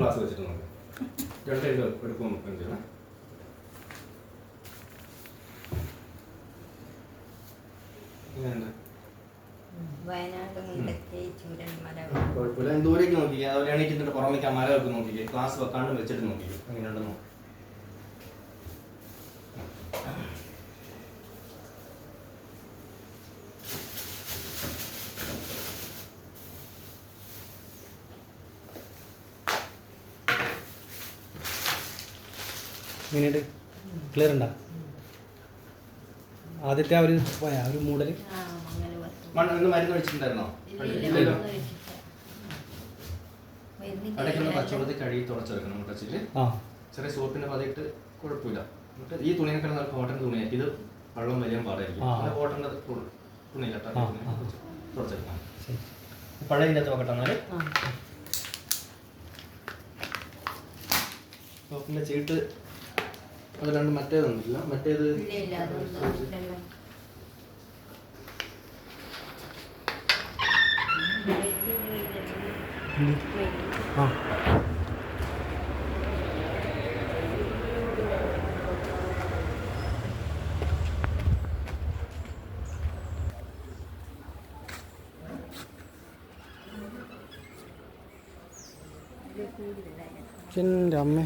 Glass വെച്ചിട്ട് നോക്കാം. രണ്ട് എടുക്കും ചെയ്യണം. കുഴപ്പമില്ല. ദൂരേക്ക് നോക്കിക്കുക. അതുപോലെ എണീറ്റിട്ട് പുറമേക്ക് ആ മര വെക്ക് നോക്കിക്കേ. ഗ്ലാസ് വെക്കാണ്ട് വെച്ചിട്ട് നോക്കിക്കേ അങ്ങനെയുണ്ടെന്ന് നോക്കി. എങ്ങനെയുണ്ട്? ക്ലിയർ ഉണ്ടോ? ആദ്യത്തെ ആ ഒരു മൂടൽ മരുന്ന് ഒഴിച്ചിട്ടുണ്ടായിരുന്നോ? ഇല്ലല്ലോ. ഇടയ്ക്കൊന്ന് പച്ചവെള്ളത്തിൽ കഴുകി തുടച്ചെടുക്കണം. ടച്ചില് ചെറിയ സോപ്പിന്റെ പതയിട്ട് കുഴപ്പമില്ല. എന്നിട്ട് ഈ തുണിയൊക്കെ നല്ല കോട്ടൺ തുണിയാണ്. ഇത് വെള്ളം വലിയ പാടായിരിക്കും. കോട്ടൻ്റെ തുണിയില്ല തുടച്ചെടുക്കണം. പഴയ ഇതിനകത്ത് നോക്കട്ടെ. എന്നാല് സോപ്പിന്റെ ചീട്ട് അത് രണ്ട് മറ്റേതൊന്നുമില്ല. മറ്റേത് എൻ്റെ അമ്മേ